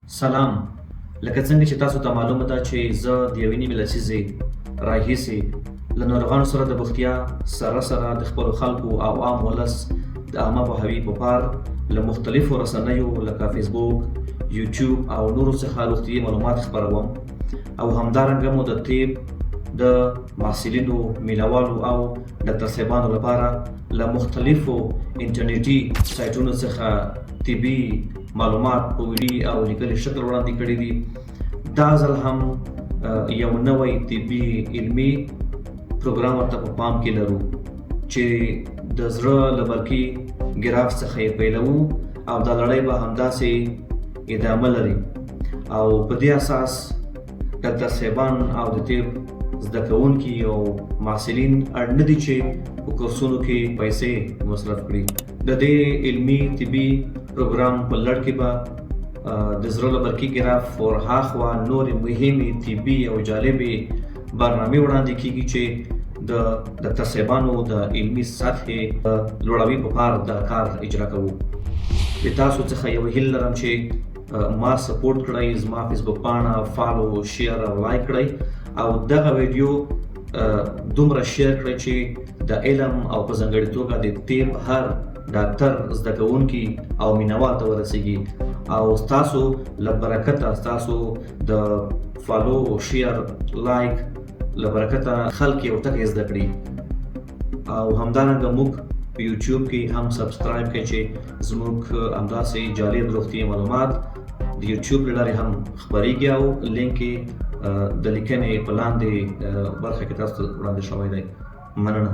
سلام. لکه څنګه چې تاسو ته معلومه ده چې زه د یوې نیمې لسیزې راهیسې له ناروغانو سره د بوختیا سره د خپلو خلکو او عام ولس د عامه پوهاوي په پار له مختلفو رسنیو لکه فیسبوک، یوټیوب او نورو څخه روغتیایي معلومات خپروم او همدارنګه مو د طب د محصلینو، مینوالو او ډاکتر صاحبانو لپاره له مختلفو انټرنیټي سایټونو څخه طبي معلومات په ویډیو او لیکلي شکل وړاندې کړي دي. دا ځل هم یو نوی طبي علمي پروګرام ورته په پام کې لرو چې د زړه له برقي ګراف څخه یې پیلوو او دا لړۍ به همداسې ادامه لري او په دې اساس ډاکتر صاحبان او د طب زده کوونکي او محصلین اړ نه دي چې په کورسونو کې پیسې مصرف کړي. د دې علمي طبي پروګرام په لړ کې به د زړه له برقي ګراف ورهاخوا نورې مهمې طبي او جالبې برنامې وړاندې کیږي چې د ډاکتر صاحبانو د علمي سطحې لوړوي په پار دا کار اجرا کوو. د تاسو څخه یو هیله لرم چې ما سپورټ کړئ، زما فیسبوک پاڼه فالو، شیر او لایک کړئ او دغه ویډیو دومره شیر کړئ چې د علم او په ځانګړې توګه د طب هر ډاکتر، زده کوونکي او مینوال ته ورسیږي او ستاسو له برکته، ستاسو د فالو، شیر، لایک له برکته خلک یو ټکی زده کړي او همدارنګه موږ په یوټیوب کې هم سبسکرایب کړئ چې زموږ همداسې جالب روغتیایي معلومات د یوټیوب له لارې هم خپریږي او لینک یې د لیکنې په لاندې برخه کې تاسو ته وړاندې شوی دی. مننه.